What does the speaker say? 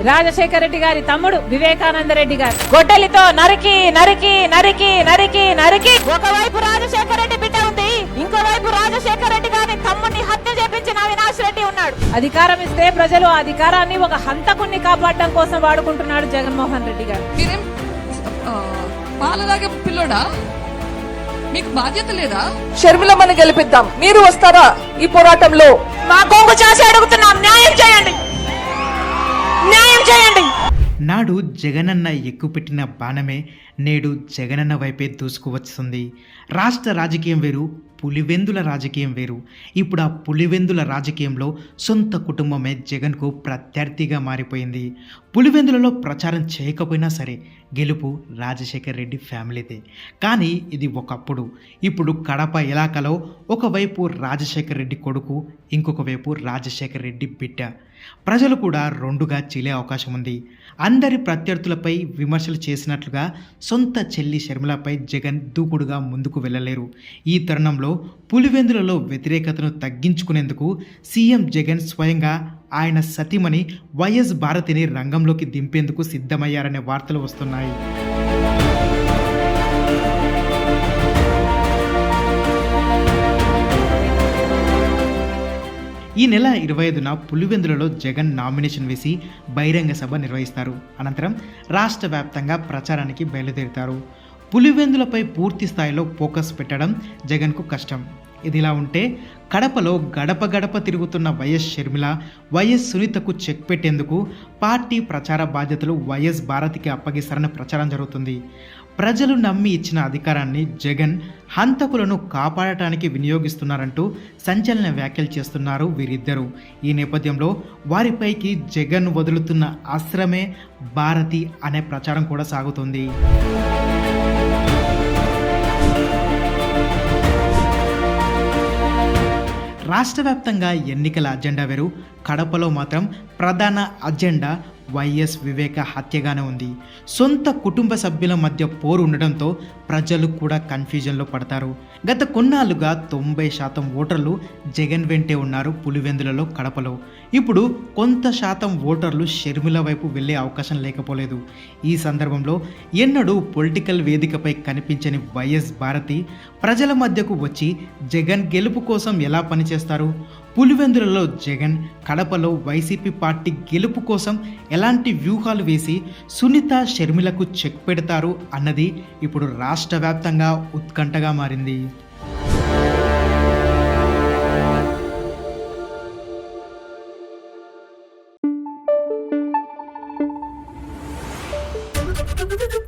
రాజశేఖర రెడ్డి గారి తమ్ముడు వివేకానంద రెడ్డి గారు గొడ్డలితో నరికి నరికి నరికి నరికి నరికి ఒకవైపు రాజశేఖర రెడ్డి బిడ్డ ఉంది, ఇంకోవైపు రాజశేఖర రెడ్డి గారి తమ్ముడిని హత్య చేపించిన అవినాష్ రెడ్డి ఉన్నాడు. అధికారం ఇస్తే ప్రజలు ఆ అధికారాన్ని ఒక హంతకుణ్ణి కాపాడడం కోసం వాడుకుంటున్నాడు జగన్మోహన్ రెడ్డి గారు. మీరేం పాలదాగే పిల్లోడా? మీకు బాధ్యత లేదా? షర్మిలమ్మని గెలిపిద్దాం. మీరు వస్తారా ఈ పోరాటంలో? మా కొంగు చాసి అడుగుతున్నాం, న్యాయం చేయండి, న్యాయం చేయండి. నాడు జగనన్న ఎక్కుపెట్టిన బాణమే నేడు జగనన్న వైపే దూసుకువస్తుంది. రాష్ట్ర రాజకీయం వేరు, పులివెందుల రాజకీయం వేరు. ఇప్పుడు ఆ పులివెందుల రాజకీయంలో సొంత కుటుంబమే జగన్కు ప్రత్యర్థిగా మారిపోయింది. పులివెందులలో ప్రచారం చేయకపోయినా సరే గెలుపు రాజశేఖర్ రెడ్డి ఫ్యామిలీదే. కానీ ఇది ఒకప్పుడు. ఇప్పుడు కడప ఇలాకాలో ఒకవైపు రాజశేఖర్ రెడ్డి కొడుకు, ఇంకొక వైపు రాజశేఖర్ రెడ్డి బిడ్డ. ప్రజలు కూడా రెండుగా చీలే అవకాశం ఉంది. అందరి ప్రత్యర్థులపై విమర్శలు చేసినట్లుగా సొంత చెల్లి షర్మిలపై జగన్ దూకుడుగా ముందుకు వెళ్ళలేరు. ఈ తరుణంలో పులివెందులలో వ్యతిరేకతను తగ్గించుకునేందుకు సీఎం జగన్ స్వయంగా ఆయన సతీమణి వైఎస్ భారతిని రంగంలోకి దింపేందుకు సిద్ధమయ్యారనే వార్తలు వస్తున్నాయి. ఈ నెల 25న పులివెందులలో జగన్ నామినేషన్ వేసి బహిరంగ సభ నిర్వహిస్తారు. అనంతరం రాష్ట్ర వ్యాప్తంగా ప్రచారానికి బయలుదేరుతారు. పులివెందులపై పూర్తి స్థాయిలో ఫోకస్ పెట్టడం జగన్కు కష్టం. ఇదిలా ఉంటే కడపలో గడప గడప తిరుగుతున్న వైఎస్ షర్మిల, వైఎస్ సునీతకు చెక్ పెట్టేందుకు పార్టీ ప్రచార బాధ్యతలు వైఎస్ భారతికి అప్పగిస్తారని ప్రచారం జరుగుతుంది. ప్రజలు నమ్మి ఇచ్చిన అధికారాన్ని జగన్ హంతకులను కాపాడటానికి వినియోగిస్తున్నారంటూ సంచలన వ్యాఖ్యలు చేస్తున్నారు వీరిద్దరూ. ఈ నేపథ్యంలో వారిపైకి జగన్ వదులుతున్న అస్త్రమే భారతి అనే ప్రచారం కూడా సాగుతుంది. రాష్ట్ర వ్యాప్తంగా ఎన్నికల అజెండా వేరు, కడపలో మాత్రం ప్రధాన అజెండా వైఎస్ వివేక హత్యగానే ఉంది. సొంత కుటుంబ సభ్యుల మధ్య పోరు ఉండడంతో ప్రజలు కూడా కన్ఫ్యూజన్లో పడతారు. గత కొన్నాళ్ళుగా 90% ఓటర్లు జగన్ వెంటే ఉన్నారు పులివెందులలో, కడపలో. ఇప్పుడు కొంత శాతం ఓటర్లు షర్మిల వైపు వెళ్ళే అవకాశం లేకపోలేదు. ఈ సందర్భంలో ఎన్నడూ పొలిటికల్ వేదికపై కనిపించని వైఎస్ భారతి ప్రజల మధ్యకు వచ్చి జగన్ గెలుపు కోసం ఎలా పనిచేస్తారు, పులివెందులలో జగన్, కడపలో వైసీపీ పార్టీ గెలుపు కోసం ఎలాంటి వ్యూహాలు వేసి సునీత, షర్మిలకు చెక్ పెడతారు అన్నది ఇప్పుడు రాష్ట్ర వ్యాప్తంగా ఉత్కంఠగా మారింది. Thank you.